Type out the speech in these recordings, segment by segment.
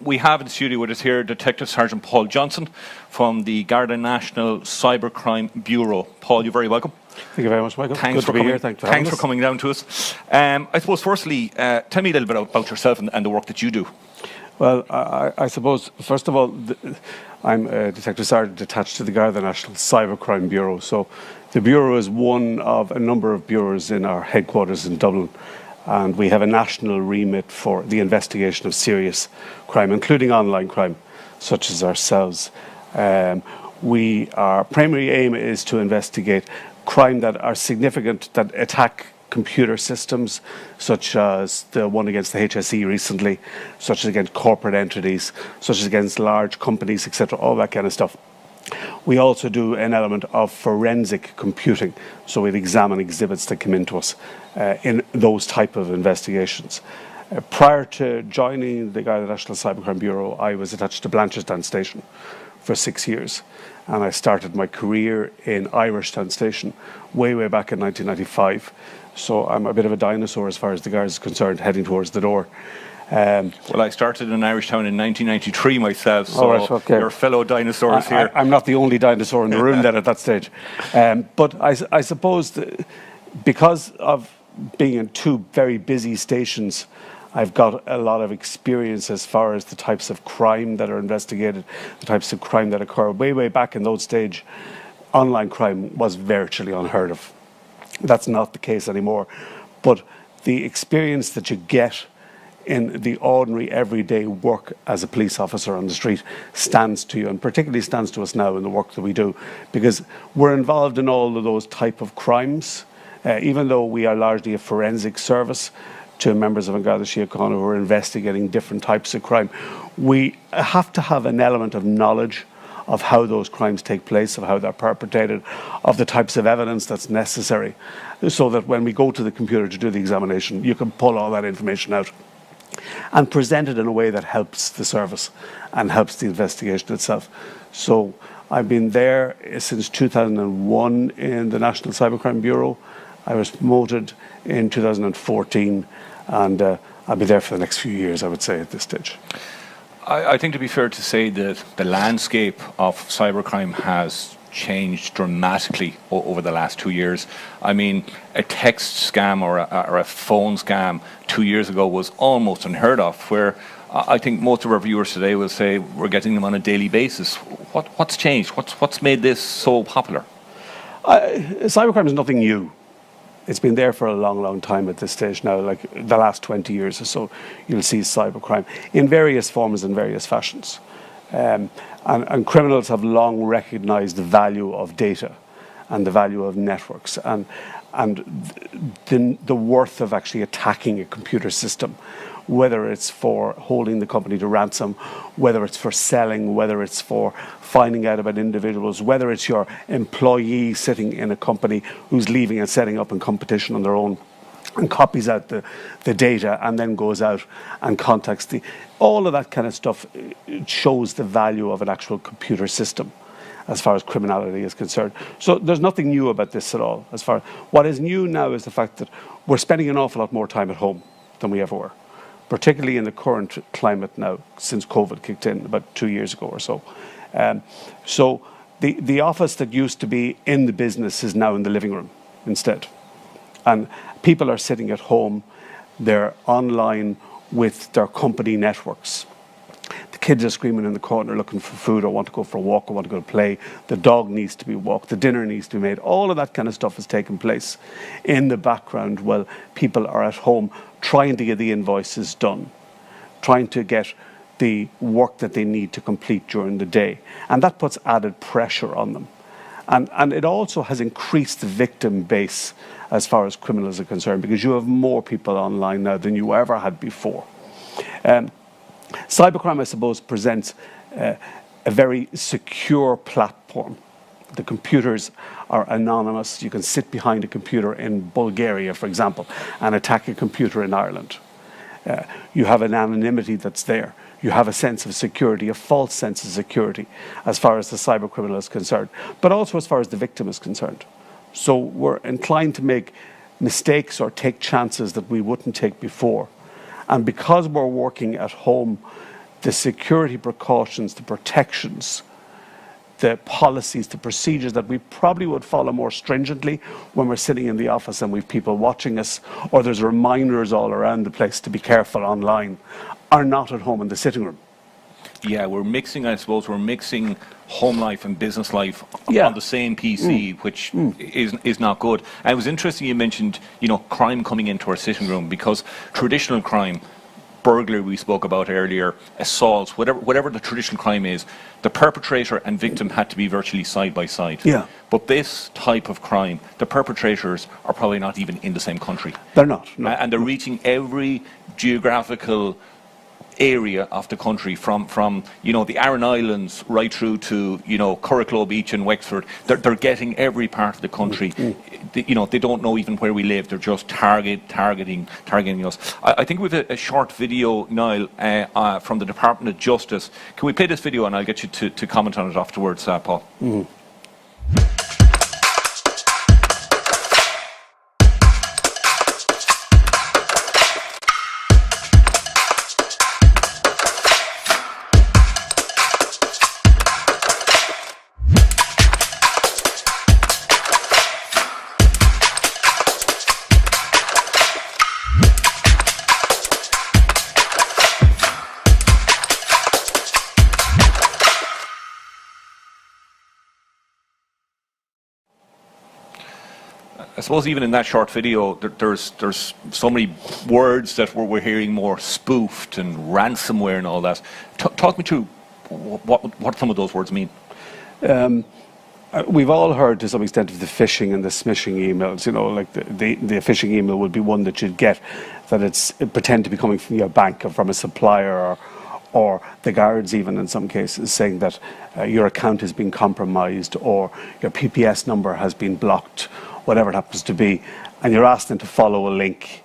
We have in the studio with us here Detective Sergeant Paul Johnson from the Garda National Cybercrime Bureau. Paul, you're very welcome. Thank you very much, Michael. Thanks for coming here. Thanks for coming down to us. I suppose, firstly, tell me a little bit about yourself and the work that you do. Well, I suppose, first of all, I'm a Detective Sergeant attached to the Garda National Cybercrime Bureau. So the Bureau is one of a number of bureaus in our headquarters in Dublin. And we have a national remit for the investigation of serious crime, including online crime, such as ourselves. Our primary aim is to investigate crime that are significant, that attack computer systems, such as the one against the HSE recently, such as against corporate entities, such as against large companies, etc., all that kind of stuff. We also do an element of forensic computing, so we'd examine exhibits that come into us in those type of investigations. Prior to joining the Garda National Cybercrime Bureau, I was attached to Blanchardstown Station for 6 years, and I started my career in Irishtown Station way back in 1995. So I'm a bit of a dinosaur as far as the Garda is concerned, heading towards the door. Well, I started in Irishtown in 1993 myself, so right, okay. Your fellow dinosaurs here. I'm not the only dinosaur in the room then at that stage. But I suppose because of being in two very busy stations, I've got a lot of experience as far as the types of crime that are investigated, the types of crime that occur. Way back in those stage, online crime was virtually unheard of. That's not the case anymore. But the experience that you get in the ordinary everyday work as a police officer on the street stands to you, and particularly stands to us now in the work that we do, because we're involved in all of those type of crimes. Even though we are largely a forensic service to members of An Garda Síochána who are investigating different types of crime, we have to have an element of knowledge of how those crimes take place, of how they're perpetrated, of the types of evidence that's necessary, so that when we go to the computer to do the examination, you can pull all that information out and present it in a way that helps the service and helps the investigation itself. So I've been there since 2001 in the National Cybercrime Bureau. I was promoted in 2014, and I'll be there for the next few years, I would say, at this stage. I think to be fair to say that the landscape of cybercrime has changed dramatically over the last 2 years. I mean, a text scam or a phone scam 2 years ago was almost unheard of, where I think most of our viewers today will say we're getting them on a daily basis. What's changed? What's made this so popular? Cybercrime is nothing new. It's been there for a long time at this stage now, like the last 20 years or so. You'll see cybercrime in various forms and various fashions. And criminals have long recognized the value of data and the value of networks and the worth of actually attacking a computer system, whether it's for holding the company to ransom, whether it's for selling, whether it's for finding out about individuals, whether it's your employee sitting in a company who's leaving and setting up in competition on their own and copies out the data and then goes out and contacts all of that kind of stuff. Shows the value of an actual computer system as far as criminality is concerned. So there's nothing new about this at all. What is new now is the fact that we're spending an awful lot more time at home than we ever were, particularly in the current climate now, since COVID kicked in about 2 years ago or so. So the office that used to be in the business is now in the living room instead. And people are sitting at home, they're online with their company networks. The kids are screaming in the corner looking for food, or want to go for a walk, or want to go to play. The dog needs to be walked, the dinner needs to be made. All of that kind of stuff is taking place in the background while people are at home trying to get the invoices done, trying to get the work that they need to complete during the day. And that puts added pressure on them. And it also has increased the victim base as far as criminals are concerned, because you have more people online now than you ever had before. Cybercrime, I suppose, presents a very secure platform. The computers are anonymous. You can sit behind a computer in Bulgaria, for example, and attack a computer in Ireland. You have an anonymity that's there. You have a sense of security, a false sense of security, as far as the cyber criminal is concerned, but also as far as the victim is concerned. So we're inclined to make mistakes or take chances that we wouldn't take before. And because we're working at home, the security precautions, the protections, the policies, the procedures that we probably would follow more stringently when we're sitting in the office and we've people watching us, or there's reminders all around the place to be careful online, are not at home in the sitting room. Yeah, I suppose we're mixing home life and business life Yeah. on the same PC, which is not good. And it was interesting you mentioned, crime coming into our sitting room, because traditional crime, burglary we spoke about earlier, assaults, whatever the traditional crime is, the perpetrator and victim had to be virtually side by side. Yeah. But this type of crime, the perpetrators are probably not even in the same country. They're not. No. And they're reaching every geographical area of the country, from the Aran Islands right through to Curracloe Beach and Wexford. They're getting every part of the country. They don't know even where we live. They're just targeting us. I think we've a short video, Niall, from the Department of Justice. Can we play this video and I'll get you to comment on it afterwards, Paul? I suppose even in that short video, there's so many words that we're hearing more spoofed and ransomware and all that. Talk me through what some of those words mean. We've all heard to some extent of the phishing and the smishing emails. Like the phishing email would be one that you'd get, that it pretend to be coming from your bank or from a supplier, or the guards even in some cases saying that your account has been compromised or your PPS number has been blocked, whatever it happens to be, and you're asked then to follow a link,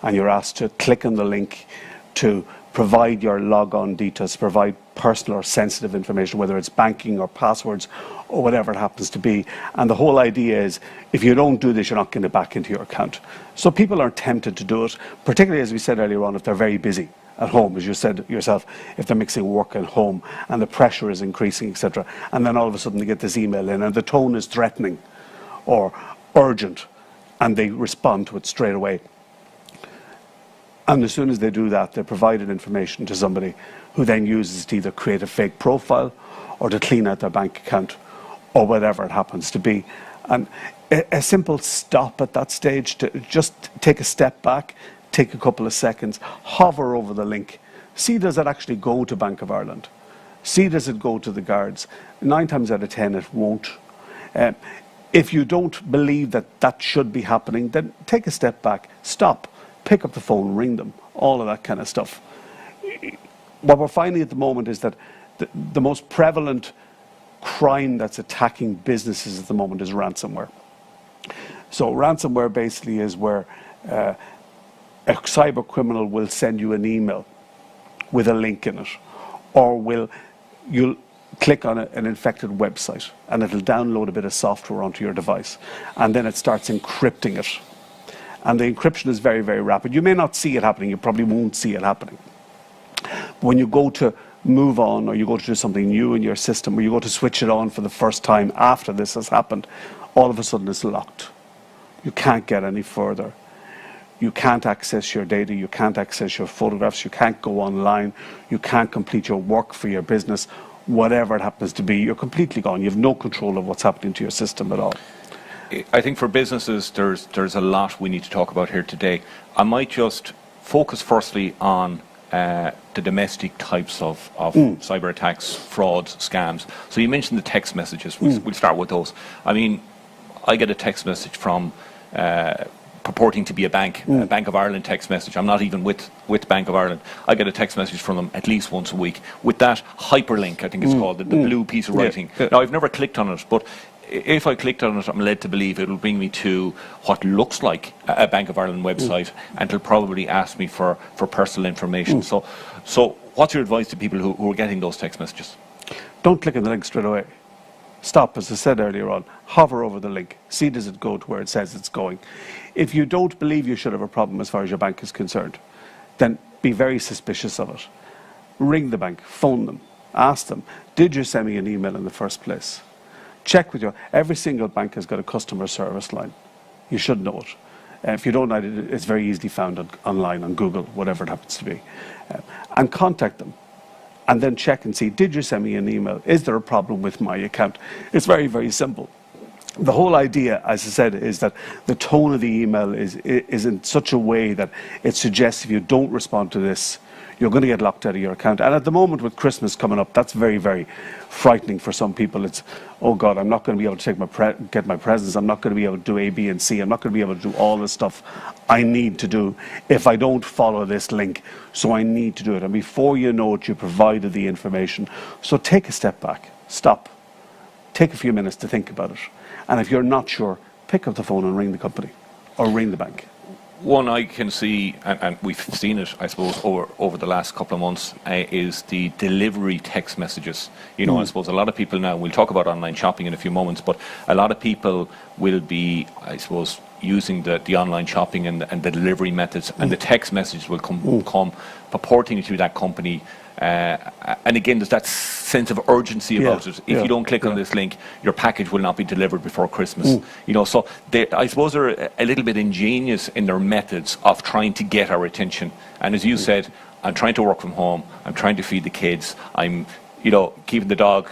and you're asked to click on the link to provide your logon details, provide personal or sensitive information, whether it's banking or passwords or whatever it happens to be. And the whole idea is, if you don't do this, you're not getting it back into your account. So people are tempted to do it, particularly, as we said earlier on, if they're very busy at home, as you said yourself, if they're mixing work and home and the pressure is increasing, etc. And then all of a sudden they get this email in and the tone is threatening or urgent, and they respond to it straight away. And as soon as they do that, they provided information to somebody who then uses it to either create a fake profile or to clean out their bank account or whatever it happens to be. And a simple stop at that stage, to just take a step back, take a couple of seconds, hover over the link, see does it actually go to Bank of Ireland, see does it go to the guards. 9 times out of 10 it won't. If you don't believe that that should be happening, then take a step back, stop, pick up the phone, ring them, all of that kind of stuff. What we're finding at the moment is that the most prevalent crime that's attacking businesses at the moment is ransomware. So ransomware basically is where a cyber criminal will send you an email with a link in it, or you'll click on an infected website and it'll download a bit of software onto your device, and then it starts encrypting it. And the encryption is very, very rapid. You may not see it happening, you probably won't see it happening. When you go to move on, or you go to do something new in your system, or you go to switch it on for the first time after this has happened, all of a sudden it's locked. You can't get any further. You can't access your data, you can't access your photographs, you can't go online, you can't complete your work for your business, whatever it happens to be. You're completely gone. You have no control of what's happening to your system at all. I think for businesses, there's a lot we need to talk about here today. I might just focus firstly on the domestic types of cyber attacks, frauds, scams. So you mentioned the text messages. We'll start with those. I mean, I get a text message from purporting to be a Bank of Ireland text message. I'm not even with Bank of Ireland. I get a text message from them at least once a week with that hyperlink, I think it's called, the blue piece of writing. Yeah. Now, I've never clicked on it, but if I clicked on it, I'm led to believe it will bring me to what looks like a Bank of Ireland website, and it'll probably ask me for personal information. So what's your advice to people who are getting those text messages? Don't click on the link straight away. Stop, as I said earlier on, hover over the link, see does it go to where it says it's going. If you don't believe you should have a problem as far as your bank is concerned, then be very suspicious of it. ring the bank, phone them, ask them, did you send me an email in the first place? Check with every single bank has got a customer service line. You should know it. If you don't know it, it's very easily found online, on Google, whatever it happens to be. And contact them. And then check and see, did you send me an email? Is there a problem with my account? It's very, very simple. The whole idea, as I said, is that the tone of the email is in such a way that it suggests if you don't respond to this, you're going to get locked out of your account. And at the moment, with Christmas coming up, that's very, very frightening for some people. It's, oh God, I'm not going to be able to take get my presents. I'm not going to be able to do A, B, and C. I'm not going to be able to do all the stuff I need to do if I don't follow this link. So I need to do it. And before you know it, you provided the information. So take a step back. Stop. Take a few minutes to think about it. And if you're not sure, pick up the phone and ring the company or ring the bank. One I can see, and we've seen it, I suppose, over the last couple of months, is the delivery text messages. You know, I suppose a lot of people now, we'll talk about online shopping in a few moments, but a lot of people will be, I suppose, using the online shopping and the delivery methods, and the text messages will come purporting to that company. And again, there's that sense of urgency about it. If you don't click on this link, your package will not be delivered before Christmas. You know, so I suppose they're a little bit ingenious in their methods of trying to get our attention. And as you said, I'm trying to work from home. I'm trying to feed the kids. I'm, you know, keeping the dog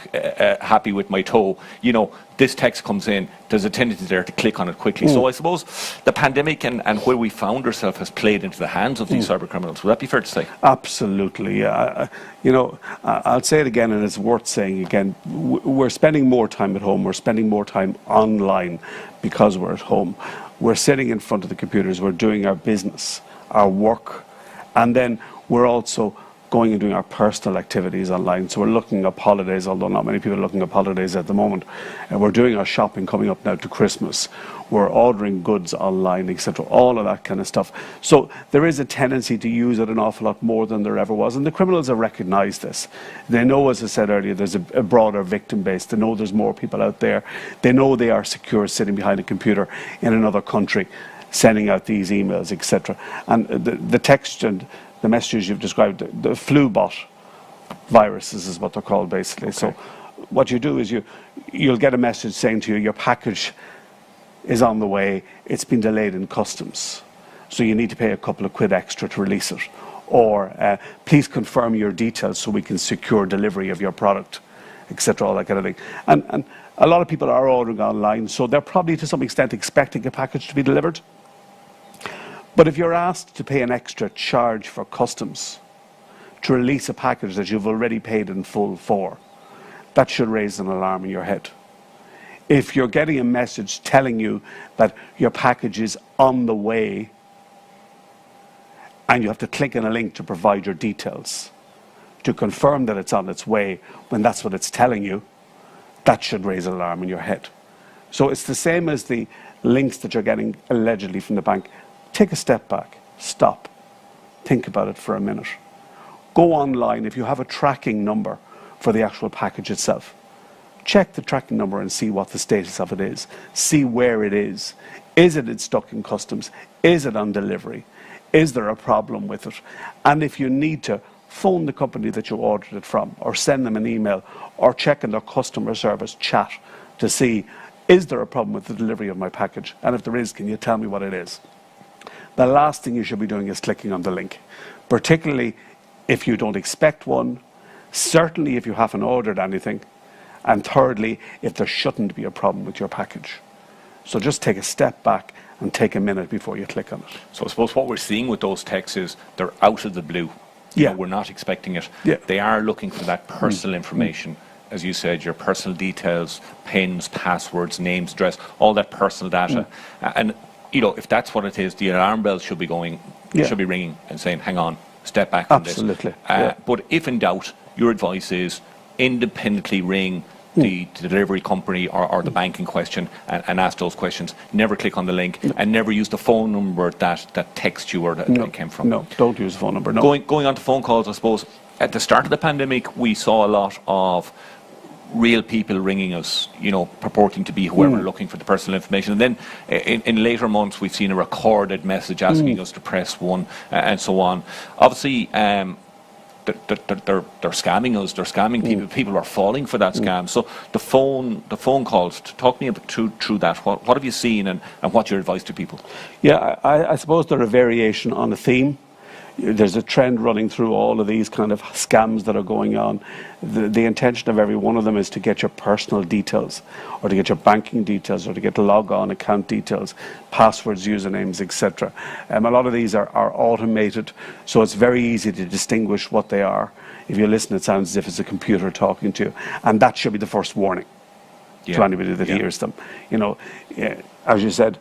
happy with my toe. You know, this text comes in, there's a tendency there to click on it quickly. So I suppose the pandemic and where we found ourselves has played into the hands of these cyber criminals. Would that be fair to say? Absolutely. You know, I'll say it again, and it's worth saying again. We're spending more time at home. We're spending more time online because we're at home. We're sitting in front of the computers. We're doing our business, our work, and then we're also going and doing our personal activities online. So we're looking up holidays, although not many people are looking up holidays at the moment. And we're doing our shopping coming up now to Christmas. We're ordering goods online, etc. All of that kind of stuff. So there is a tendency to use it an awful lot more than there ever was. And the criminals have recognized this. They know, as I said earlier, there's a broader victim base. They know there's more people out there. They know they are secure sitting behind a computer in another country, sending out these emails, etc. And the text and the messages you've described, the flu bot viruses is what they're called, basically. Okay. So what you do is you'll get a message saying to you, your package is on the way, it's been delayed in customs, so you need to pay a couple of quid extra to release it. Or please confirm your details so we can secure delivery of your product, etc., all that kind of thing. And a lot of people are ordering online, so they're probably to some extent expecting a package to be delivered. But if you're asked to pay an extra charge for customs to release a package that you've already paid in full for, that should raise an alarm in your head. If you're getting a message telling you that your package is on the way and you have to click on a link to provide your details to confirm that it's on its way when that's what it's telling you, that should raise an alarm in your head. So it's the same as the links that you're getting allegedly from the bank. Take a step back, stop, think about it for a minute. Go online. If you have a tracking number for the actual package itself, check the tracking number and see what the status of it is. See where it is. Is it stuck in customs? Is it on delivery? Is there a problem with it? And if you need to, phone the company that you ordered it from, or send them an email, or check in their customer service chat to see, is there a problem with the delivery of my package? And if there is, can you tell me what it is? The last thing you should be doing is clicking on the link, particularly if you don't expect one, certainly if you haven't ordered anything, and thirdly, if there shouldn't be a problem with your package. So just take a step back and take a minute before you click on it. So I suppose what we're seeing with those texts is they're out of the blue. You know, we're not expecting it. They are looking for that personal information. As you said, your personal details, pins, passwords, names, address, all that personal data. And you know, if that's what it is, the alarm bells should be going, should be ringing and saying, hang on, step back from this. Absolutely. But if in doubt, your advice is independently ring the delivery company or the bank in question and ask those questions. Never click on the link and never use the phone number that text you or that it came from. No, don't use the phone number. No. Going on to phone calls, I suppose, at the start of the pandemic, we saw a lot of real people ringing us, you know, purporting to be whoever looking for the personal information. And then in later months, we've seen a recorded message asking us to press 1 and so on. Obviously, they're scamming us. They're scamming people. People are falling for that scam. So the phone calls. Talk me about through that. What have you seen, and what's your advice to people? Yeah, I suppose they're a variation on a theme. There's a trend running through all of these kind of scams that are going on. The intention of every one of them is to get your personal details, or to get your banking details, or to get log-on account details, passwords, usernames, etc. A lot of these are automated, so it's very easy to distinguish what they are. If you listen, it sounds as if it's a computer talking to you, and that should be the first warning to anybody that hears them. You know, as you said,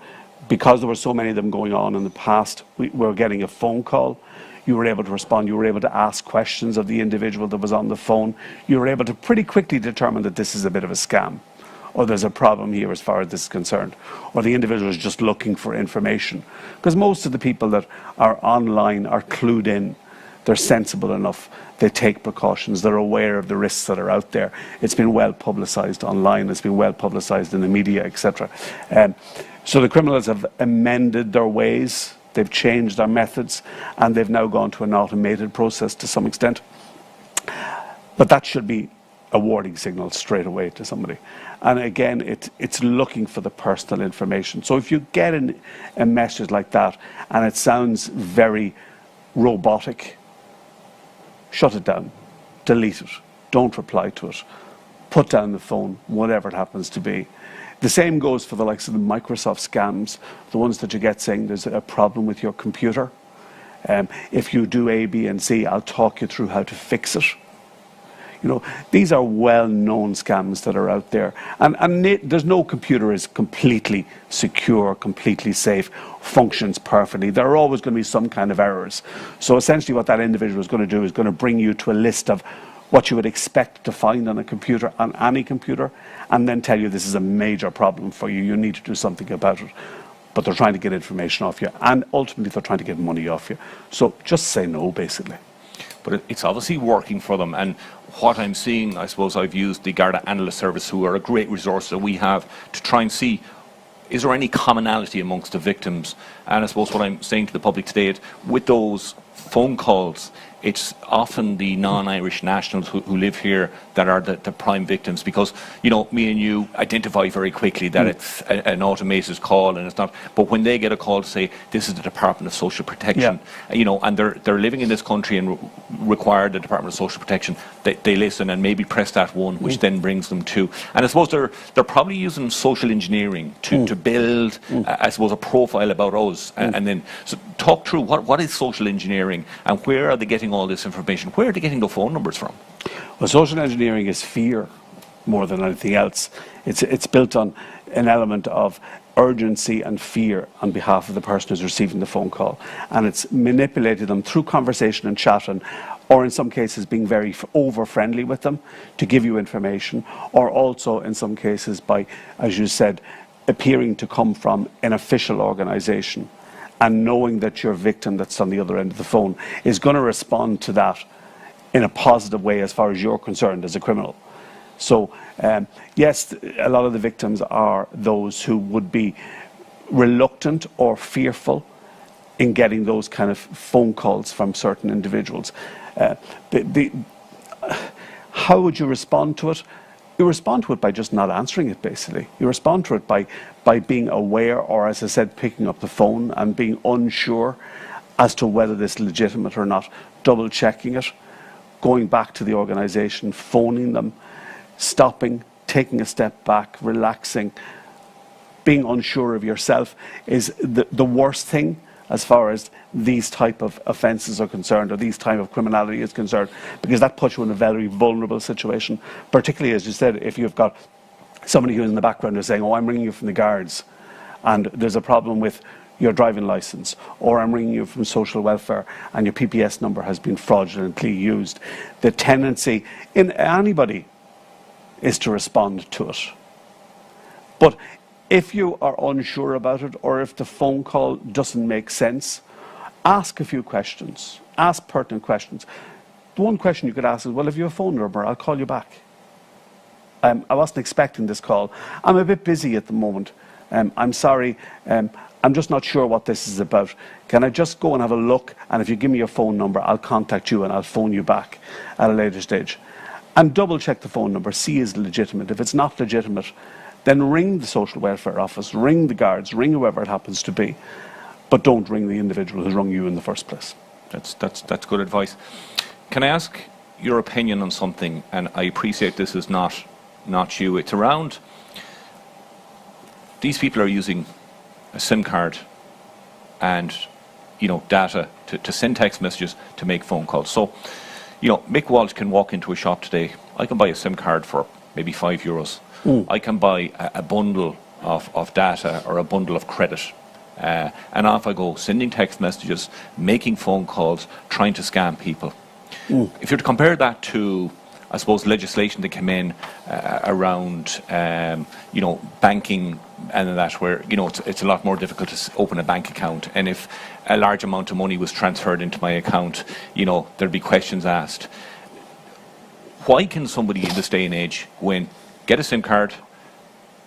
because there were so many of them going on in the past, we were getting a phone call. You were able to respond. You were able to ask questions of the individual that was on the phone. You were able to pretty quickly determine that this is a bit of a scam, or there's a problem here as far as this is concerned, or the individual is just looking for information. Because most of the people that are online are clued in. They're sensible enough. They take precautions. They're aware of the risks that are out there. It's been well publicized online. It's been well publicized in the media, etc. So the criminals have amended their ways. They've changed their methods, and they've now gone to an automated process to some extent. But that should be a warning signal straight away to somebody. And again, it's looking for the personal information. So if you get a message like that and it sounds very robotic, shut it down, delete it, don't reply to it, put down the phone, whatever it happens to be. The same goes for the likes of the Microsoft scams, the ones that you get saying there's a problem with your computer. If you do A, B, and C, I'll talk you through how to fix it. You know, these are well-known scams that are out there. And there's no computer is completely secure, completely safe, functions perfectly. There are always going to be some kind of errors. So essentially what that individual is going to do is going to bring you to a list of what you would expect to find on a computer, on any computer, and then tell you this is a major problem for you. You need to do something about it. But they're trying to get information off you, and ultimately they're trying to get money off you. So just say no, basically. But it's obviously working for them. And what I'm seeing, I suppose I've used the Garda Analyst Service, who are a great resource that we have to try and see, is there any commonality amongst the victims? And I suppose what I'm saying to the public today, with those phone calls, it's often the non-Irish nationals who live here that are the prime victims, because, you know, me and you identify very quickly that it's an automated call and it's not. But when they get a call to say, this is the Department of Social Protection, you know, and they're living in this country and require the Department of Social Protection, they listen and maybe press that one, which then brings them to. And I suppose they're probably using social engineering to build, I suppose, a profile about us. And then, so talk through what is social engineering, and where are they getting all this information? Where are they getting the phone numbers from? Well, social engineering is fear more than anything else. It's built on an element of urgency and fear on behalf of the person who's receiving the phone call, and it's manipulated them through conversation and chat, or in some cases being very over friendly with them to give you information, or also in some cases by, as you said, appearing to come from an official organization, and knowing that your victim that's on the other end of the phone is going to respond to that in a positive way as far as you're concerned as a criminal. So, yes, a lot of the victims are those who would be reluctant or fearful in getting those kind of phone calls from certain individuals. How would you respond to it? You respond to it by just not answering it, basically. You respond to it by being aware, or, as I said, picking up the phone and being unsure as to whether this is legitimate or not, double checking it, going back to the organization, phoning them, stopping, taking a step back, relaxing. Being unsure of yourself is the worst thing as far as these type of offences are concerned, or these type of criminality is concerned, because that puts you in a very vulnerable situation, particularly, as you said, if you've got somebody who's in the background who's saying, oh, I'm ringing you from the guards and there's a problem with your driving licence, or I'm ringing you from social welfare and your PPS number has been fraudulently used. The tendency in anybody is to respond to it. But if you are unsure about it, or if the phone call doesn't make sense, ask a few questions. Ask pertinent questions. The one question you could ask is, well, if you have a phone number, I'll call you back. I wasn't expecting this call. I'm a bit busy at the moment. I'm sorry. I'm just not sure what this is about. Can I just go and have a look, and if you give me your phone number, I'll contact you and I'll phone you back at a later stage. And double check the phone number, see is it legitimate. If it's not legitimate, then ring the social welfare office, ring the guards, ring whoever it happens to be, but don't ring the individual who's rung you in the first place. That's good advice. Can I ask your opinion on something? And I appreciate this is not you. It's around these people are using a SIM card and data to send text messages, to make phone calls. So Mick Walsh can walk into a shop today. I can buy a SIM card for maybe €5. I can buy a bundle of data or a bundle of credit. And off I go, sending text messages, making phone calls, trying to scam people. If you're to compare that to, I suppose, legislation that came in around, banking and that, where, it's a lot more difficult to open a bank account. And if a large amount of money was transferred into my account, there'd be questions asked. Why can somebody in this day and age go in, get a SIM card,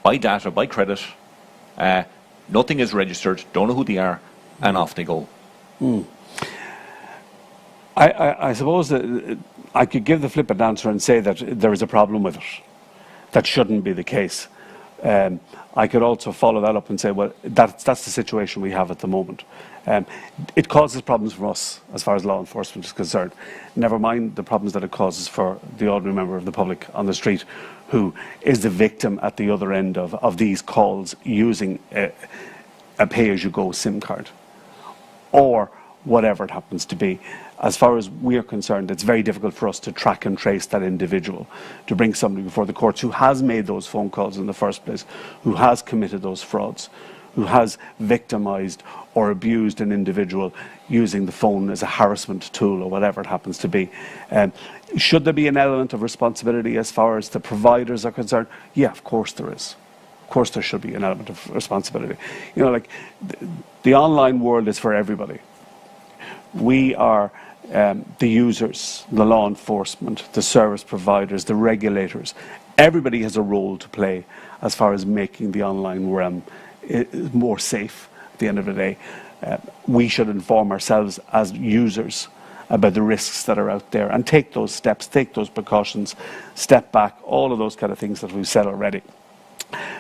buy data, buy credit, nothing is registered, don't know who they are, and off they go? I suppose that I could give the flippant answer and say that there is a problem with it. That shouldn't be the case. I could also follow that up and say, well, that's the situation we have at the moment. It causes problems for us as far as law enforcement is concerned. Never mind the problems that it causes for the ordinary member of the public on the street who is the victim at the other end of these calls using a pay-as-you-go SIM card or whatever it happens to be. As far as we are concerned, it's very difficult for us to track and trace that individual, to bring somebody before the courts who has made those phone calls in the first place, who has committed those frauds, who has victimized or abused an individual using the phone as a harassment tool or whatever it happens to be. Should there be an element of responsibility as far as the providers are concerned? Yeah, of course there is. Of course there should be an element of responsibility. The online world is for everybody. We are the users, the law enforcement, the service providers, the regulators. Everybody has a role to play as far as making the online realm more safe at the end of the day. We should inform ourselves as users about the risks that are out there and take those steps, take those precautions, step back, all of those kind of things that we've said already.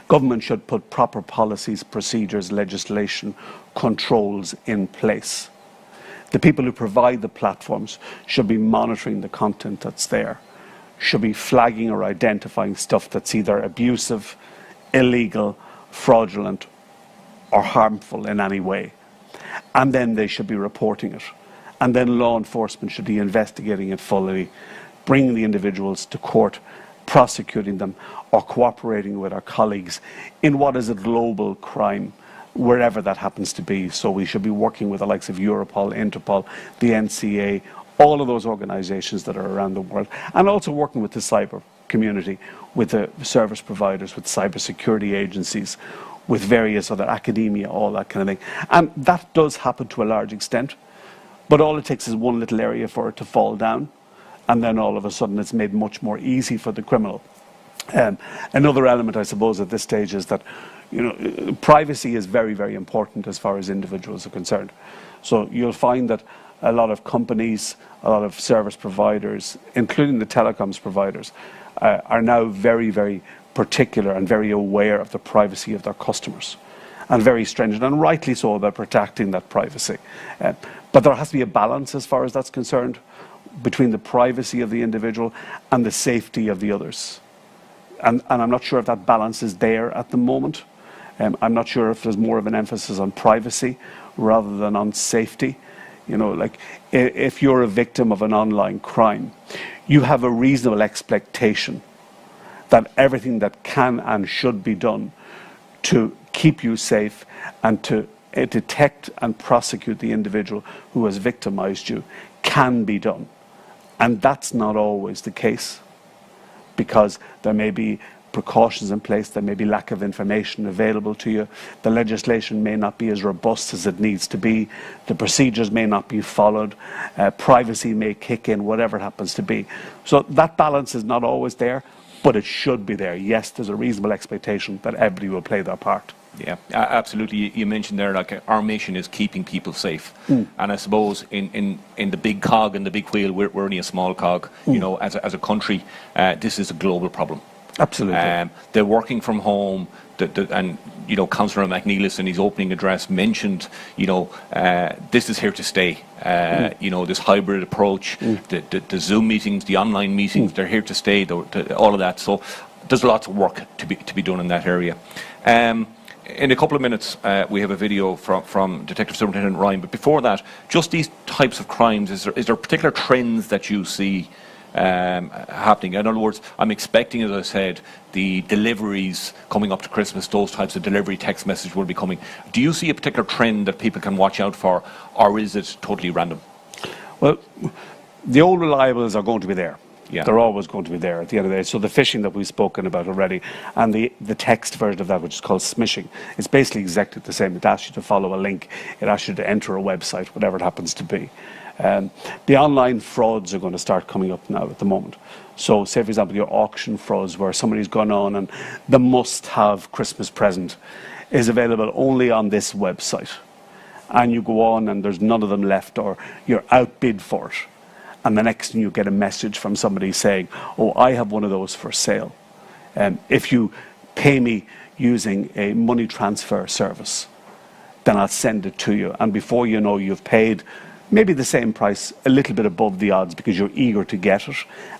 Government should put proper policies, procedures, legislation, controls in place. The people who provide the platforms should be monitoring the content that's there, should be flagging or identifying stuff that's either abusive, illegal, fraudulent, or harmful in any way. And then they should be reporting it. And then law enforcement should be investigating it fully, bringing the individuals to court, prosecuting them, or cooperating with our colleagues in what is a global crime, wherever that happens to be. So we should be working with the likes of Europol, Interpol, the NCA, all of those organizations that are around the world, and also working with the cyber community, with the service providers, with cybersecurity agencies, with various other academia, all that kind of thing. And that does happen to a large extent, but all it takes is one little area for it to fall down, and then all of a sudden it's made much more easy for the criminal. Another element, I suppose, at this stage is that privacy is very, very important as far as individuals are concerned. So you'll find that a lot of companies, a lot of service providers, including the telecoms providers, are now very, very particular and very aware of the privacy of their customers, and very stringent, and rightly so, about protecting that privacy. But there has to be a balance as far as that's concerned between the privacy of the individual and the safety of the others. And I'm not sure if that balance is there at the moment. I'm not sure if there's more of an emphasis on privacy rather than on safety. If you're a victim of an online crime, you have a reasonable expectation that everything that can and should be done to keep you safe and to detect and prosecute the individual who has victimized you can be done. And that's not always the case, because there may be precautions in place, there may be lack of information available to you, the legislation may not be as robust as it needs to be, the procedures may not be followed, privacy may kick in, whatever it happens to be. So that balance is not always there, but it should be there. Yes, there's a reasonable expectation that everybody will play their part. Yeah, absolutely. You mentioned there, like, our mission is keeping people safe, and I suppose in the big cog and the big wheel, we're only a small cog. You know, as a country, this is a global problem. Absolutely. The working from home, and you know, Councillor McNeilis in his opening address mentioned, you know, this is here to stay. You know, this hybrid approach, the Zoom meetings, the online meetings, they're here to stay. All of that. So there's lots of work to be done in that area. In a couple of minutes, we have a video from Detective Superintendent Ryan. But before that, just these types of crimes, is there particular trends that you see happening? In other words, I'm expecting, as I said, the deliveries coming up to Christmas, those types of delivery text message will be coming. Do you see a particular trend that people can watch out for, or is it totally random? Well, the old reliables are going to be there. Yeah. They're always going to be there at the end of the day. So the phishing that we've spoken about already, and the text version of that, which is called smishing, it's basically exactly the same. It asks you to follow a link. It asks you to enter a website, whatever it happens to be. The online frauds are going to start coming up now at the moment. So say, for example, your auction frauds, where somebody's gone on and the must-have Christmas present is available only on this website. And you go on and there's none of them left, or you're outbid for it. And the next thing you get a message from somebody saying, oh, I have one of those for sale. If you pay me using a money transfer service, then I'll send it to you. And before you know, you've paid maybe the same price, a little bit above the odds, because you're eager to get it,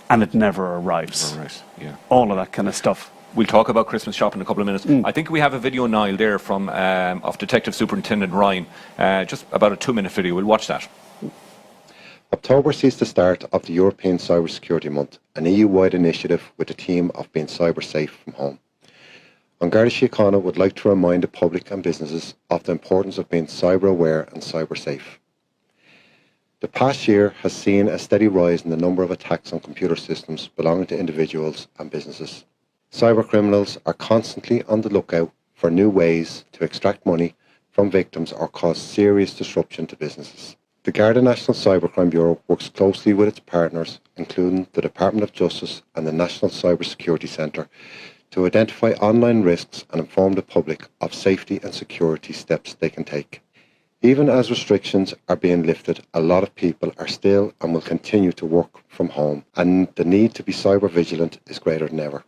and it never arrives. Right. Yeah. All of that kind of stuff. We'll talk about Christmas shopping in a couple of minutes. I think we have a video, Niall, there from of Detective Superintendent Ryan. Just about a 2-minute video. We'll watch that. October sees the start of the European Cybersecurity Month, an EU-wide initiative with the theme of being cyber safe from home. An Garda Síochána would like to remind the public and businesses of the importance of being cyber aware and cyber safe. The past year has seen a steady rise in the number of attacks on computer systems belonging to individuals and businesses. Cyber criminals are constantly on the lookout for new ways to extract money from victims or cause serious disruption to businesses. The Garda National Cybercrime Bureau works closely with its partners, including the Department of Justice and the National Cybersecurity Centre, to identify online risks and inform the public of safety and security steps they can take. Even as restrictions are being lifted, a lot of people are still and will continue to work from home, and the need to be cyber vigilant is greater than ever.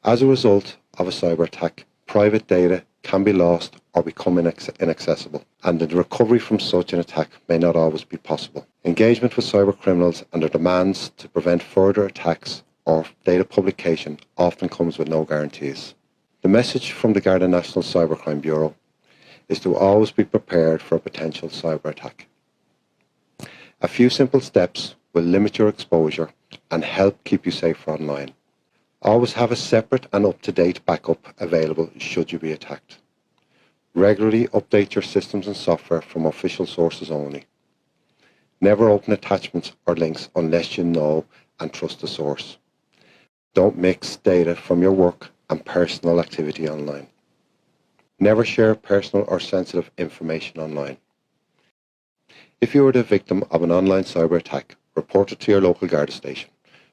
As a result of a cyber attack, private data can be lost or become inaccessible, and the recovery from such an attack may not always be possible. Engagement with cyber criminals and their demands to prevent further attacks or data publication often comes with no guarantees. The message from the Garda National Cybercrime Bureau is to always be prepared for a potential cyber attack. A few simple steps will limit your exposure and help keep you safe online. Always have a separate and up-to-date backup available should you be attacked. Regularly update your systems and software from official sources only. Never open attachments or links unless you know and trust the source. Don't mix data from your work and personal activity online. Never share personal or sensitive information online. If you are the victim of an online cyber attack, report it to your local Garda station.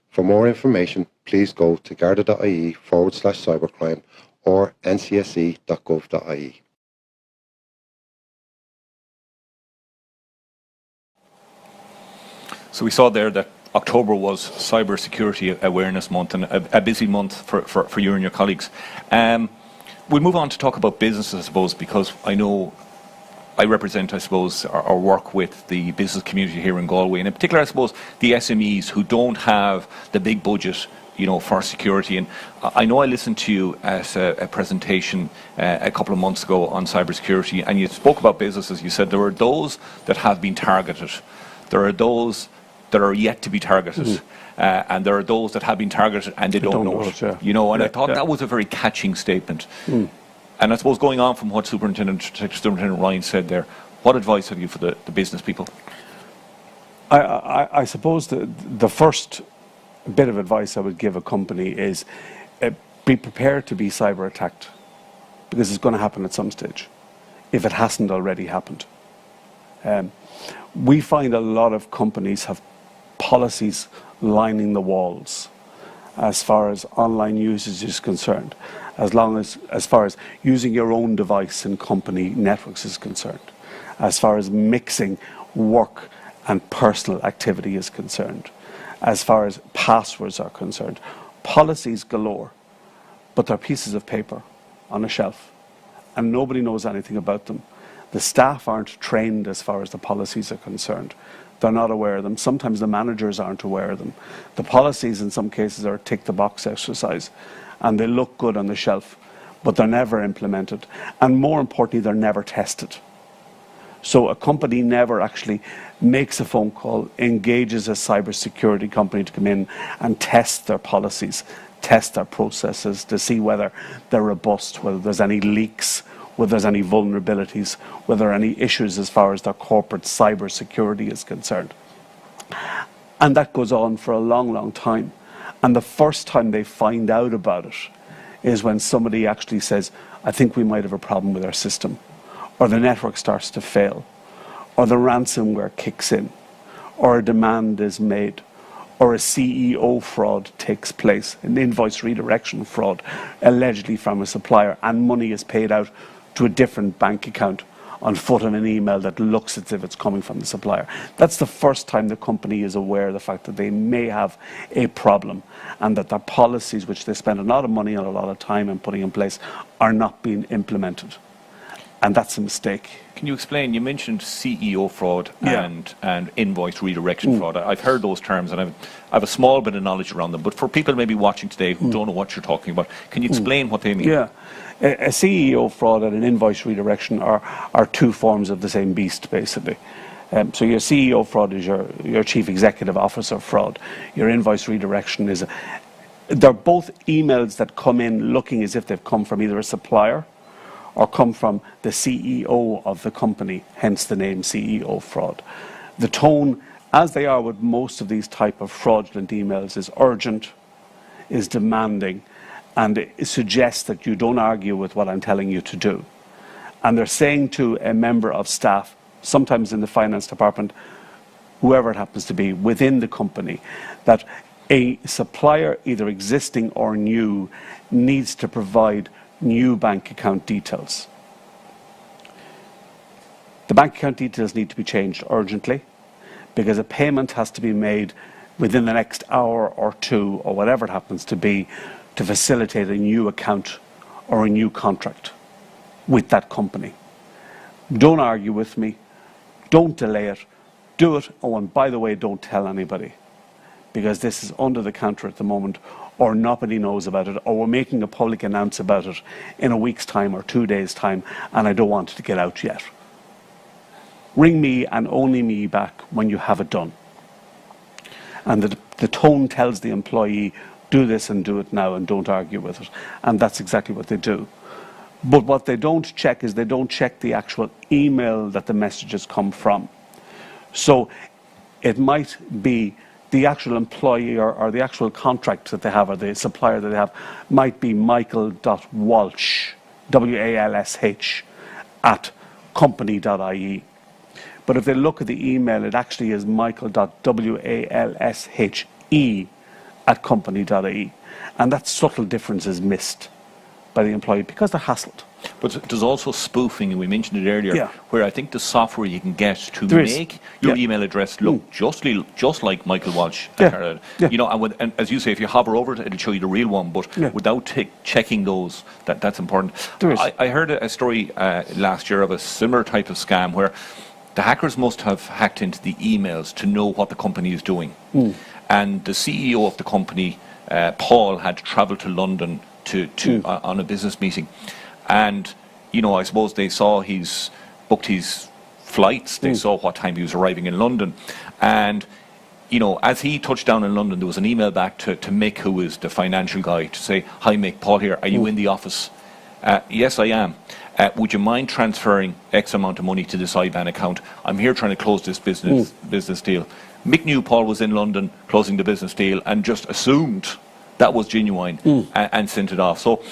For more information, please go to garda.ie/cybercrime or ncse.gov.ie. So we saw there that October was Cyber Security Awareness Month, and a busy month for you and your colleagues. We'll move on to talk about businesses, I suppose, because I know I represent, I suppose, or work with the business community here in Galway, and in particular, I suppose, the SMEs who don't have the big budget, you know, for security. And I know I listened to you at a presentation a couple of months ago on cybersecurity, and you spoke about businesses. You said there are those that have been targeted. There are those that are yet to be targeted. And there are those that have been targeted and they don't know it. Yeah. You know, and Yeah, I thought that was a very catching statement. And I suppose going on from what Superintendent Ryan said there, what advice have you for the business people? I suppose the first bit of advice I would give a company is be prepared to be cyber attacked, because it's going to happen at some stage, if it hasn't already happened. We find a lot of companies have policies lining the walls, as far as online usage is concerned, as far as using your own device in company networks is concerned, as far as mixing work and personal activity is concerned, as far as passwords are concerned. Policies galore, but they're pieces of paper on a shelf, and nobody knows anything about them. The staff aren't trained as far as the policies are concerned. They're not aware of them. Sometimes the managers aren't aware of them. The policies in some cases are a tick-the-box exercise, and they look good on the shelf, but they're never implemented. And more importantly, they're never tested. So a company never actually makes a phone call, engages a cybersecurity company to come in and test their policies, test their processes to see whether they're robust, whether there's any leaks, whether there's any vulnerabilities, whether there are any issues as far as their corporate cybersecurity is concerned. And that goes on for a long, long time. And the first time they find out about it is when somebody actually says, I think we might have a problem with our system, or the network starts to fail, or the ransomware kicks in, or a demand is made, or a CEO fraud takes place, an invoice redirection fraud, allegedly from a supplier, and money is paid out to a different bank account on foot of an email that looks as if it's coming from the supplier. That's the first time the company is aware of the fact that they may have a problem, and that their policies, which they spend a lot of money and a lot of time in putting in place, are not being implemented. And that's a mistake. Can you explain, you mentioned CEO fraud and invoice redirection fraud. I've heard those terms, and I have a small bit of knowledge around them, but for people maybe watching today who don't know what you're talking about, can you explain what they mean? Yeah. A CEO fraud and an invoice redirection are two forms of the same beast, basically. So your CEO fraud is your chief executive officer fraud. Your invoice redirection is... They're both emails that come in looking as if they've come from either a supplier or come from the CEO of the company, hence the name CEO fraud. The tone, as they are with most of these type of fraudulent emails, is urgent, is demanding, and it suggests that you don't argue with what I'm telling you to do. And they're saying to a member of staff, sometimes in the finance department, whoever it happens to be, within the company, that a supplier, either existing or new, needs to provide new bank account details. The bank account details need to be changed urgently, because a payment has to be made within the next hour or two, or whatever it happens to be, to facilitate a new account or a new contract with that company. Don't argue with me. Don't delay it. Do it. Oh, and by the way, don't tell anybody, because this is under the counter at the moment, or nobody knows about it, or we're making a public announce about it in a week's time or 2 days' time, and I don't want it to get out yet. Ring me and only me back when you have it done. And the tone tells the employee, do this and do it now, and don't argue with it. And that's exactly what they do. But what they don't check is they don't check the actual email that the messages come from. So it might be the actual employee or the actual contract that they have, or the supplier that they have, might be michael.walsh, W-A-L-S-H, at company.ie. But if they look at the email, it actually is michael.walshe at company.ie. And that subtle difference is missed by the employee because they're hassled. But there's also spoofing, and we mentioned it earlier, where I think the software you can get to make your email address look just like Michael Walsh. You know, and as you say, if you hover over it, it'll show you the real one, but without checking those, that's important. I heard a story last year of a similar type of scam where the hackers must have hacked into the emails to know what the company is doing. And the CEO of the company, Paul, had travelled to London on a business meeting. And, you know, I suppose they saw booked his flights, they saw what time he was arriving in London. And, you know, as he touched down in London, there was an email back to Mick, who is the financial guy, to say, hi Mick, Paul here, are you in the office? Yes, I am. Would you mind transferring X amount of money to this IBAN account? I'm here trying to close this business deal. Mick knew Paul was in London closing the business deal and just assumed that was genuine and sent it off. So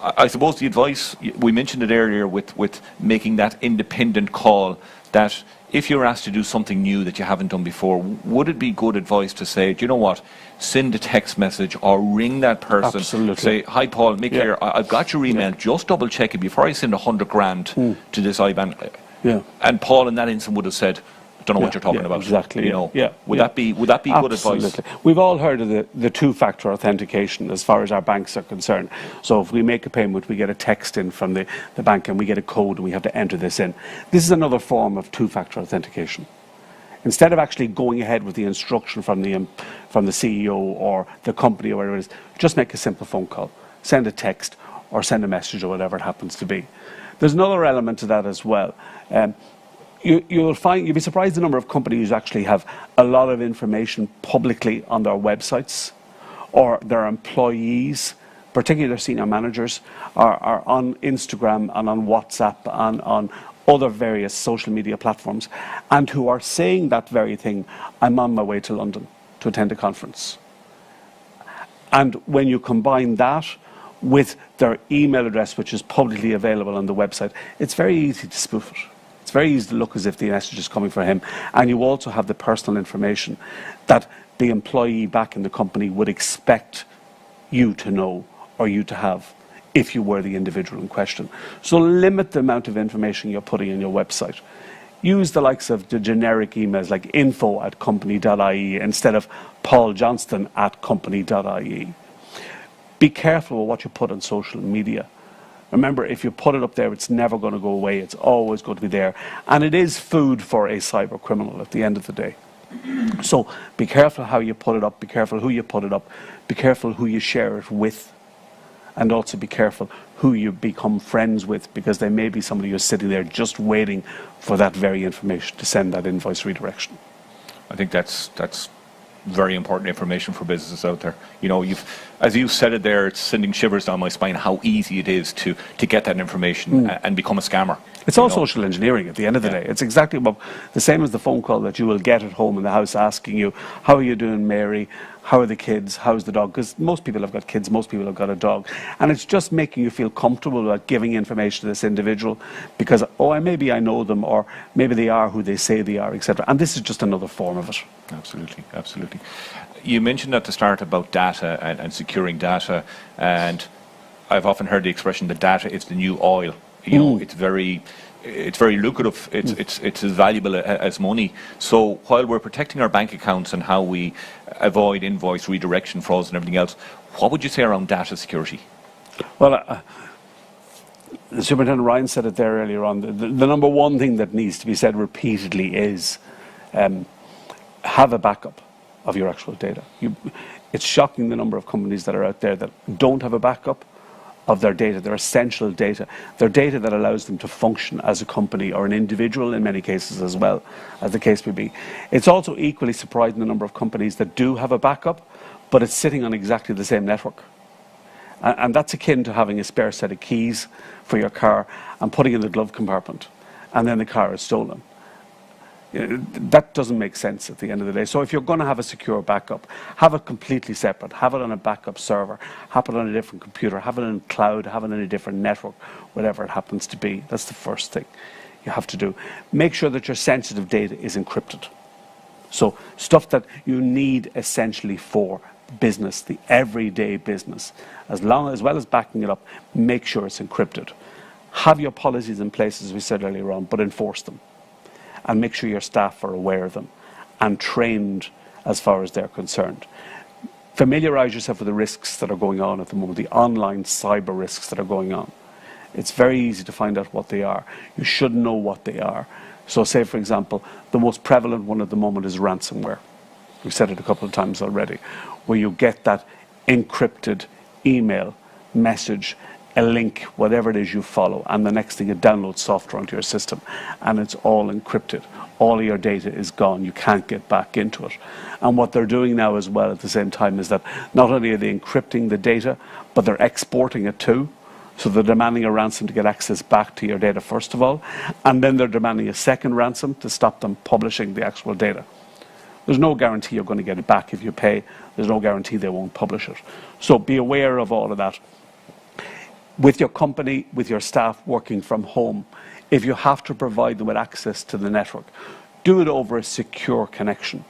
I suppose the advice, we mentioned it earlier with making that independent call, that if you're asked to do something new that you haven't done before, would it be good advice to say, do you know what, send a text message or ring that person? Absolutely. Say, hi Paul, Mick here, I've got your email, just double check it before I send 100 grand to this IBAN. Yeah. And Paul in that instant would have said, I don't know what you're talking about. Exactly. You know, would that be good advice? Absolutely. We've all heard of the two-factor authentication as far as our banks are concerned. So if we make a payment, we get a text in from the bank and we get a code and we have to enter this in. This is another form of two-factor authentication. Instead of actually going ahead with the instruction from the CEO or the company or whatever it is, just make a simple phone call, send a text or send a message or whatever it happens to be. There's another element to that as well. You'll be surprised the number of companies who actually have a lot of information publicly on their websites, or their employees, particularly their senior managers, are on Instagram and on WhatsApp and on other various social media platforms, and who are saying that very thing, I'm on my way to London to attend a conference. And when you combine that with their email address, which is publicly available on the website, it's very easy to spoof it. It's very easy to look as if the message is coming from him. And you also have the personal information that the employee back in the company would expect you to know or you to have if you were the individual in question. So limit the amount of information you're putting in your website. Use the likes of the generic emails like info@company.ie instead of pauljohnston@company.ie. Be careful with what you put on social media. Remember, if you put it up there, it's never going to go away. It's always going to be there. And it is food for a cyber criminal at the end of the day. So be careful how you put it up. Be careful who you put it up. Be careful who you share it with. And also be careful who you become friends with, because there may be somebody who's sitting there just waiting for that very information to send that invoice redirection. I think that's very important information for businesses out there. You know, as you said it there, it's sending shivers down my spine how easy it is to get that information and become a scammer. It's all social engineering at the end of the day. It's exactly the same as the phone call that you will get at home in the house asking you, how are you doing, Mary? How are the kids? How's the dog? Because most people have got kids, most people have got a dog. And it's just making you feel comfortable about giving information to this individual because, maybe I know them, or maybe they are who they say they are, etc. And this is just another form of it. Absolutely, absolutely. You mentioned at the start about data and securing data, and I've often heard the expression that data is the new oil. You know, it's very lucrative. It's as valuable as money. So while we're protecting our bank accounts and how we avoid invoice redirection frauds and everything else, what would you say around data security? Well, Superintendent Ryan said it there earlier on. The number one thing that needs to be said repeatedly is have a backup of your actual data. It's shocking the number of companies that are out there that don't have a backup of their data, their essential data, their data that allows them to function as a company or an individual in many cases as well, as the case may be. It's also equally surprising the number of companies that do have a backup, but it's sitting on exactly the same network. And that's akin to having a spare set of keys for your car and putting it in the glove compartment, and then the car is stolen. That doesn't make sense at the end of the day. So if you're going to have a secure backup, have it completely separate. Have it on a backup server. Have it on a different computer. Have it in cloud. Have it in a different network, whatever it happens to be. That's the first thing you have to do. Make sure that your sensitive data is encrypted. So stuff that you need essentially for business, the everyday business, as well as backing it up, make sure it's encrypted. Have your policies in place, as we said earlier on, but enforce them. And make sure your staff are aware of them and trained as far as they're concerned. Familiarise yourself with the risks that are going on at the moment, the online cyber risks that are going on. It's very easy to find out what they are. You should know what they are. So say, for example, the most prevalent one at the moment is ransomware. We've said it a couple of times already, where you get that encrypted email, message, a link, whatever it is you follow, and the next thing it downloads software onto your system, and it's all encrypted. All of your data is gone. You can't get back into it. And what they're doing now as well at the same time is that not only are they encrypting the data, but they're exporting it too. So they're demanding a ransom to get access back to your data first of all, and then they're demanding a second ransom to stop them publishing the actual data. There's no guarantee you're going to get it back if you pay. There's no guarantee they won't publish it. So be aware of all of that. With your company, with your staff working from home, if you have to provide them with access to the network, do it over a secure connection,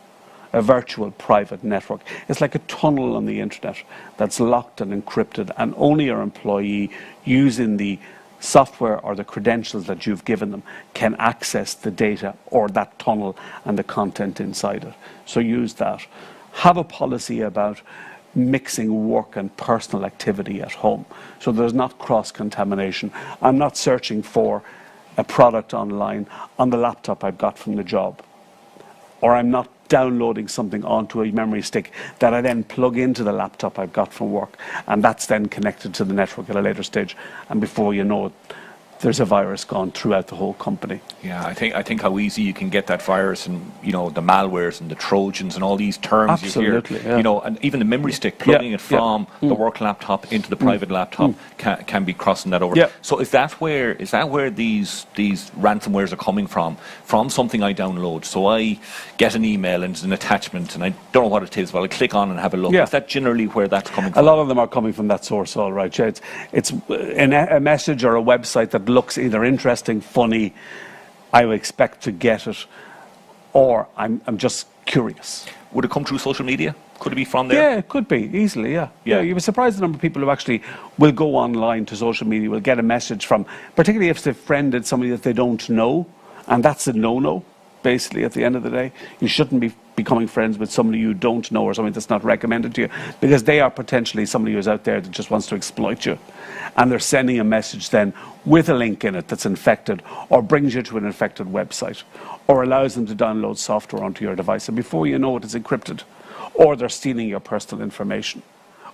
a virtual private network. It's like a tunnel on the internet that's locked and encrypted, and only your employee, using the software or the credentials that you've given them, can access the data or that tunnel and the content inside it. So use that. Have a policy about mixing work and personal activity at home, so there's not cross-contamination. I'm not searching for a product online on the laptop I've got from the job, or I'm not downloading something onto a memory stick that I then plug into the laptop I've got from work, and that's then connected to the network at a later stage, and before you know it, there's a virus gone throughout the whole company. Yeah, I think how easy you can get that virus, and the malwares and the Trojans and all these terms. Absolutely, you hear, and even the memory stick, plugging it from the work laptop into the private laptop can be crossing that over. Yeah. So is that where these ransomwares are coming from? From something I download. So I get an email and it's an attachment, and I don't know what it is, but I click on and have a look. Yeah. Is that generally where that's coming from? A lot of them are coming from that source, all right. Yeah, it's a message or a website that looks either interesting, funny, I would expect to get it, or I'm just curious. Would it come through social media? Could it be from there? Yeah, it could be, easily, yeah. You'd be surprised the number of people who actually will go online to social media, will get a message from, particularly if they've friended somebody that they don't know, and that's a no-no, basically, at the end of the day. You shouldn't be becoming friends with somebody you don't know or somebody that's not recommended to you, because they are potentially somebody who's out there that just wants to exploit you. And they're sending a message then with a link in it that's infected, or brings you to an infected website, or allows them to download software onto your device, and before you know it, it's encrypted, or they're stealing your personal information,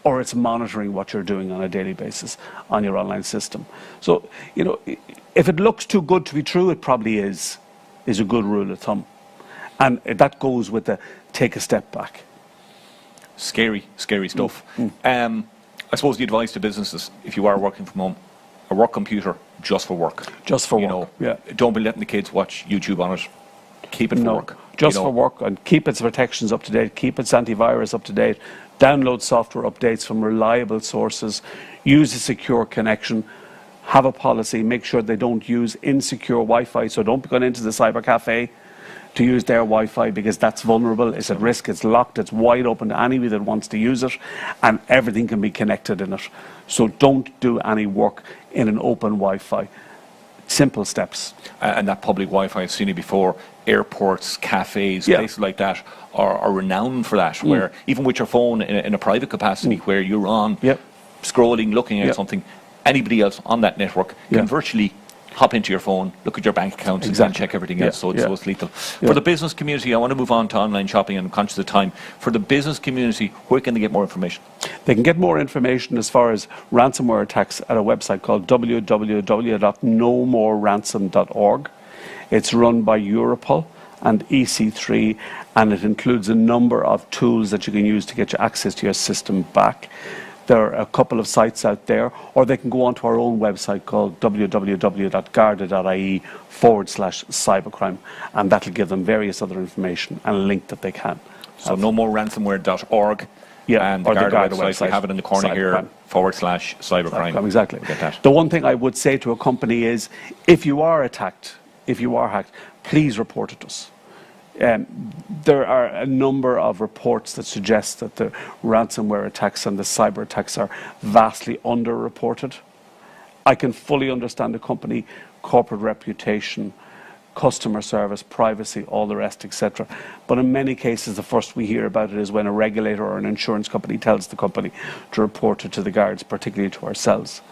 or it's monitoring what you're doing on a daily basis on your online system. So, if it looks too good to be true, it probably is a good rule of thumb. And that goes with the take a step back. Scary stuff. I suppose the advice to businesses, if you are working from home, a work computer just for work. Just for work, yeah. Don't be letting the kids watch YouTube on it. Keep it for work. Just for work, and keep its protections up to date, keep its antivirus up to date, download software updates from reliable sources, use a secure connection, have a policy, make sure they don't use insecure Wi-Fi, so don't be going into the cyber cafe to use their Wi-Fi, because that's vulnerable, it's at risk, it's locked, it's wide open to anybody that wants to use it, and everything can be connected in it. So don't do any work in an open Wi-Fi. Simple steps. And that public Wi-Fi, I've seen it before, airports, cafes, places like that are renowned for that, where even with your phone in a private capacity, where you're on scrolling, looking at something, anybody else on that network can virtually hop into your phone, look at your bank account, and check everything else, so it's lethal. For the business community, I want to move on to online shopping, and I'm conscious of time. For the business community, where can they get more information? They can get more information as far as ransomware attacks at a website called www.nomoreransom.org. It's run by Europol and EC3, and it includes a number of tools that you can use to get you access to your system back. There are a couple of sites out there, or they can go onto our own website called www.garda.ie/cybercrime, and that'll give them various other information and a link that they can. So nomoreranSomewhere.org, and the Garda website, we have it in the corner here, /cybercrime. Exactly. We'll get that. The one thing I would say to a company is, if you are attacked, if you are hacked, please report it to us. There are a number of reports that suggest that the ransomware attacks and the cyber attacks are vastly underreported. I can fully understand the company, corporate reputation, customer service, privacy, all the rest, etc. But in many cases, the first we hear about it is when a regulator or an insurance company tells the company to report it to the guards, particularly to ourselves.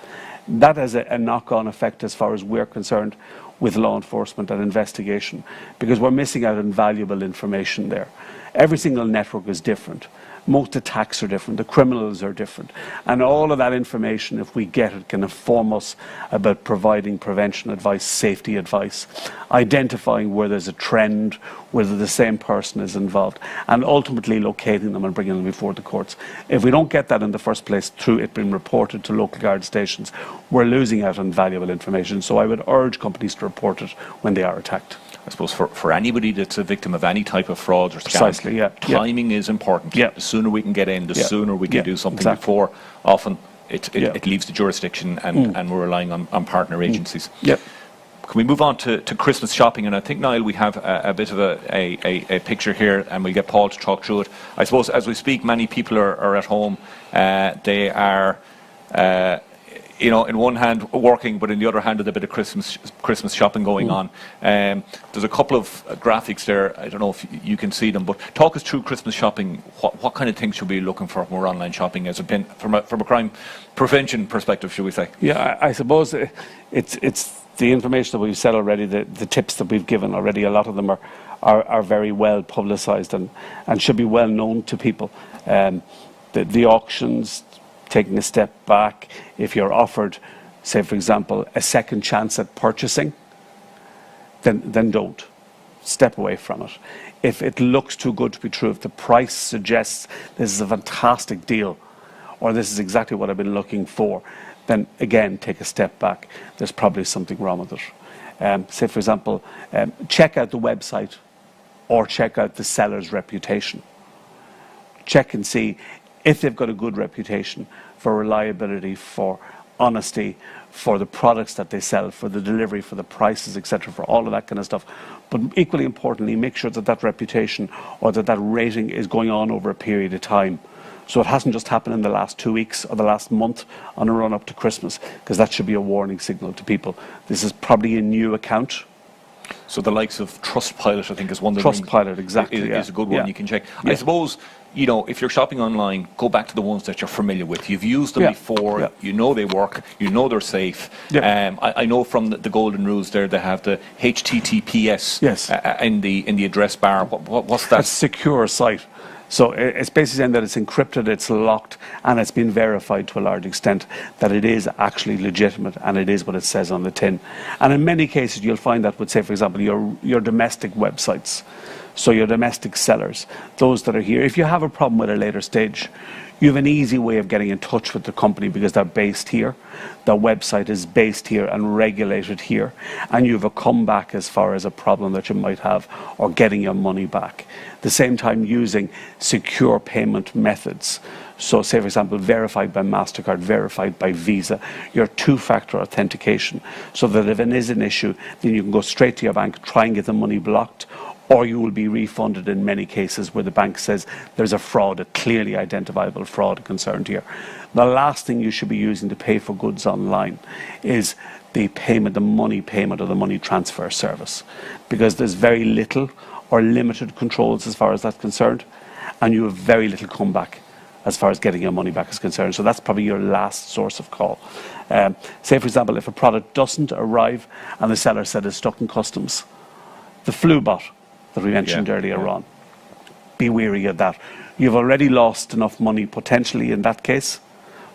That has a knock-on effect as far as we're concerned with law enforcement and investigation, because we're missing out on valuable information there. Every single network is different. Most attacks are different. The criminals are different. And all of that information, if we get it, can inform us about providing prevention advice, safety advice, identifying where there's a trend, whether the same person is involved, and ultimately locating them and bringing them before the courts. If we don't get that in the first place through it being reported to local guard stations, we're losing out on valuable information. So I would urge companies to report it when they are attacked. I suppose for anybody that's a victim of any type of fraud or scam, timing is important. The sooner we can get in, the sooner we can do something before. Often it leaves the jurisdiction, and we're relying on partner agencies. Can we move on to Christmas shopping? And I think, Niall, we have a bit of a picture here, and we'll get Paul to talk through it. I suppose as we speak, many people are at home. They are, in one hand working, but in the other hand, there's a bit of Christmas shopping going on. There's a couple of graphics there. I don't know if you can see them, but talk us through Christmas shopping. What kind of things should we be looking for when we're online shopping, as a from a crime prevention perspective, should we say? Yeah, I suppose it's the information that we've said already, the tips that we've given already. A lot of them are very well publicised and should be well known to people. The auctions, taking a step back, if you're offered, say for example, a second chance at purchasing, then don't. Step away from it. If it looks too good to be true, if the price suggests this is a fantastic deal, or this is exactly what I've been looking for, then again, take a step back. There's probably something wrong with it. Say for example, check out the website or check out the seller's reputation. Check and see if they've got a good reputation for reliability, for honesty, for the products that they sell, for the delivery, for the prices, etc., for all of that kind of stuff. But equally importantly, make sure that reputation or that rating is going on over a period of time. So it hasn't just happened in the last 2 weeks or the last month on a run up to Christmas, because that should be a warning signal to people. This is probably a new account. So the likes of Trustpilot, I think, is one of the Trustpilot, exactly, is a good one you can check. Yeah. I suppose, if you're shopping online, go back to the ones that you're familiar with. You've used them before. Yeah. You know they work. You know they're safe. Yeah. I know from the golden rules there, they have the HTTPS in the address bar. What's that? A secure site. So it's basically saying that it's encrypted, it's locked, and it's been verified to a large extent that it is actually legitimate and it is what it says on the tin. And in many cases, you'll find that with, say, for example, your domestic websites, so your domestic sellers, those that are here. If you have a problem at a later stage, you have an easy way of getting in touch with the company because they're based here. Their website is based here and regulated here. And you have a comeback as far as a problem that you might have or getting your money back. At the same time, using secure payment methods. So say, for example, verified by MasterCard, verified by Visa, your two-factor authentication, so that if it is an issue, then you can go straight to your bank, try and get the money blocked, or you will be refunded in many cases where the bank says there's a fraud, a clearly identifiable fraud concerned here. The last thing you should be using to pay for goods online is the payment, the money payment or the money transfer service, because there's very little or limited controls as far as that's concerned, and you have very little comeback as far as getting your money back is concerned. So that's probably your last source of call. Say, for example, if a product doesn't arrive and the seller said it's stuck in customs, the flu bot that we mentioned earlier on, be wary of that. You've already lost enough money potentially in that case,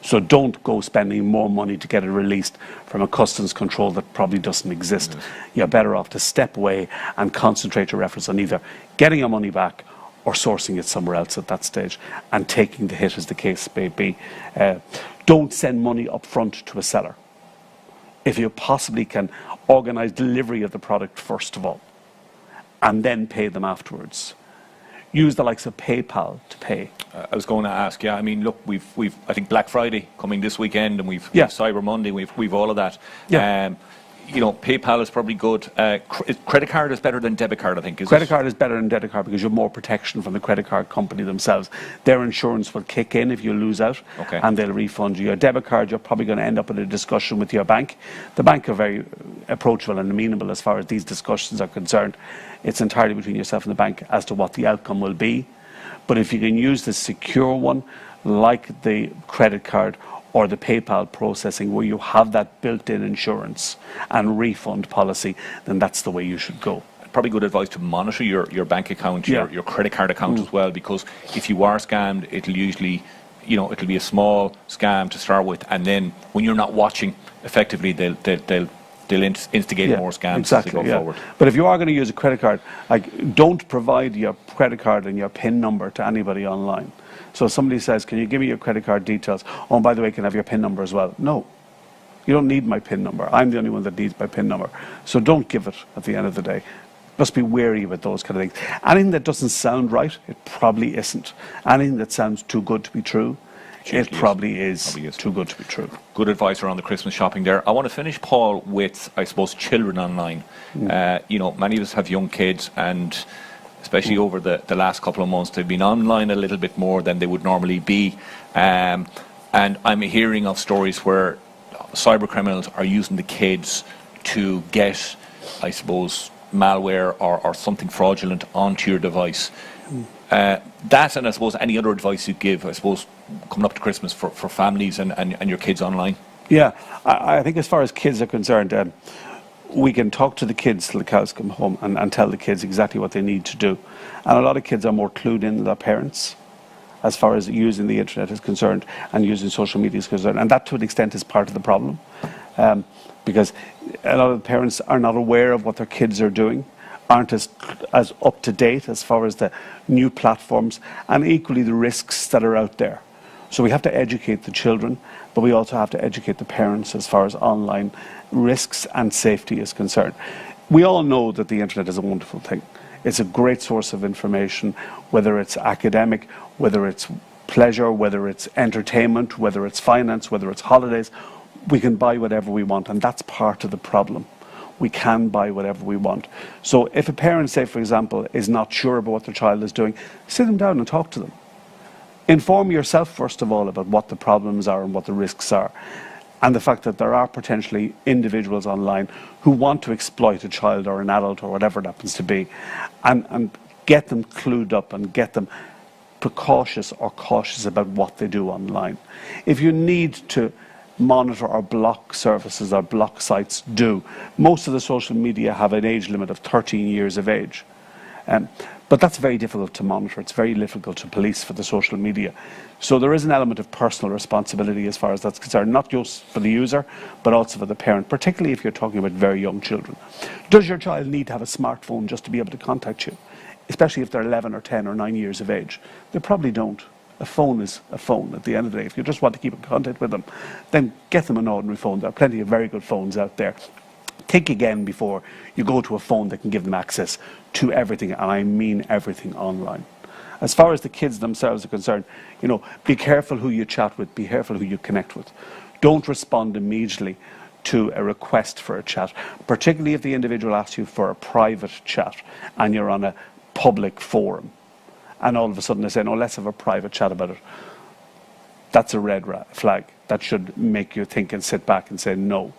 so don't go spending more money to get it released from a customs control that probably doesn't exist. You're better off to step away and concentrate your efforts on either getting your money back or sourcing it somewhere else at that stage and taking the hit as the case may be. Don't send money up front to a seller. If you possibly can, organise delivery of the product first of all, and then pay them afterwards. Use the likes of PayPal to pay. I was going to ask, I mean, look, we've I think Black Friday coming this weekend, and we've Cyber Monday, we've all of that. PayPal is probably good. Credit card is better than debit card, I think. Credit card is better than debit card because you have more protection from the credit card company themselves. Their insurance will kick in if you lose out, and they'll refund you. Your debit card, you're probably going to end up in a discussion with your bank. The bank are very approachable and amenable as far as these discussions are concerned. It's entirely between yourself and the bank as to what the outcome will be. But if you can use the secure one, like the credit card or the PayPal processing, where you have that built-in insurance and refund policy, then that's the way you should go. Probably good advice to monitor your bank account, your credit card account as well, because if you are scammed, it'll usually, it'll be a small scam to start with, and then when you're not watching, effectively they'll instigate more scams as they go forward. But if you are going to use a credit card, don't provide your credit card and your PIN number to anybody online. So somebody says, can you give me your credit card details? Oh, and by the way, can I have your PIN number as well? No. You don't need my PIN number. I'm the only one that needs my PIN number. So don't give it at the end of the day. Just be wary about those kind of things. Anything that doesn't sound right, it probably isn't. Anything that sounds too good to be true, it probably is too good to be true. Good advice around the Christmas shopping there. I want to finish, Paul, with, I suppose, children online. You know, many of us have young kids, and especially over the last couple of months, they've been online a little bit more than they would normally be. And I'm hearing of stories where cyber criminals are using the kids to get, I suppose, malware or something fraudulent onto your device. That, and I suppose any other advice you give, I suppose, coming up to Christmas for families and your kids online? Yeah, I think as far as kids are concerned, we can talk to the kids till the cows come home and tell the kids exactly what they need to do. And a lot of kids are more clued in than their parents as far as using the internet is concerned and using social media is concerned. And that, to an extent, is part of the problem. Because a lot of the parents are not aware of what their kids are doing, aren't as up to date as far as the new platforms and equally the risks that are out there. So we have to educate the children, but we also have to educate the parents as far as online risks and safety is concerned. We all know that the internet is a wonderful thing. It's a great source of information, whether it's academic, whether it's pleasure, whether it's entertainment, whether it's finance, whether it's holidays. We can buy whatever we want, and that's part of the problem. We can buy whatever we want. So if a parent, say for example, is not sure about what their child is doing, sit them down and talk to them. Inform yourself first of all about what the problems are and what the risks are, and the fact that there are potentially individuals online who want to exploit a child or an adult or whatever it happens to be, and get them clued up and get them precautious or cautious about what they do online. If you need to monitor or block services or block sites, do. Most of the social media have an age limit of 13 years of age. But that's very difficult to monitor. It's very difficult to police for the social media. So there is an element of personal responsibility as far as that's concerned, not just for the user, but also for the parent, particularly if you're talking about very young children. Does your child need to have a smartphone just to be able to contact you, especially if they're 11 or 10 or 9 years of age? They probably don't. A phone is a phone at the end of the day. If you just want to keep in contact with them, then get them an ordinary phone. There are plenty of very good phones out there. Think again before you go to a phone that can give them access to everything, and I mean everything online. As far as the kids themselves are concerned, you know, be careful who you chat with, be careful who you connect with. Don't respond immediately to a request for a chat, particularly if the individual asks you for a private chat and you're on a public forum. And all of a sudden they say, no, let's have a private chat about it. That's a red flag. That should make you think and sit back and say no.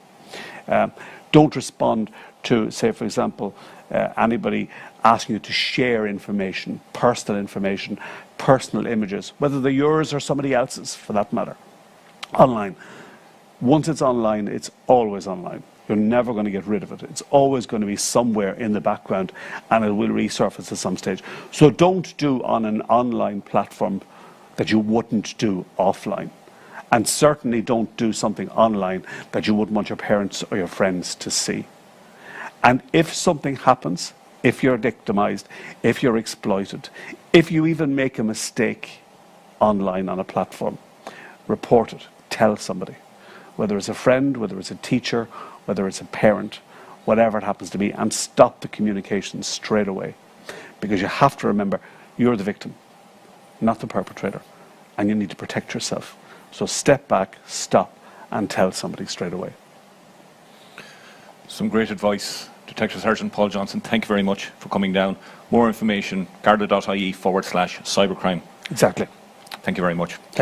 Don't respond to, say, for example, anybody asking you to share information, personal images, whether they're yours or somebody else's, for that matter, online. Once it's online, it's always online. You're never going to get rid of it. It's always going to be somewhere in the background, and it will resurface at some stage. So don't do on an online platform that you wouldn't do offline. And certainly don't do something online that you wouldn't want your parents or your friends to see. And if something happens, if you're victimized, if you're exploited, if you even make a mistake online on a platform, report it, tell somebody. Whether it's a friend, whether it's a teacher, whether it's a parent, whatever it happens to be, and stop the communication straight away. Because you have to remember, you're the victim, not the perpetrator, and you need to protect yourself. So step back, stop, and tell somebody straight away. Some great advice. Detective Sergeant Paul Johnson, thank you very much for coming down. More information, garda.ie/cybercrime. Exactly. Thank you very much. Thank you.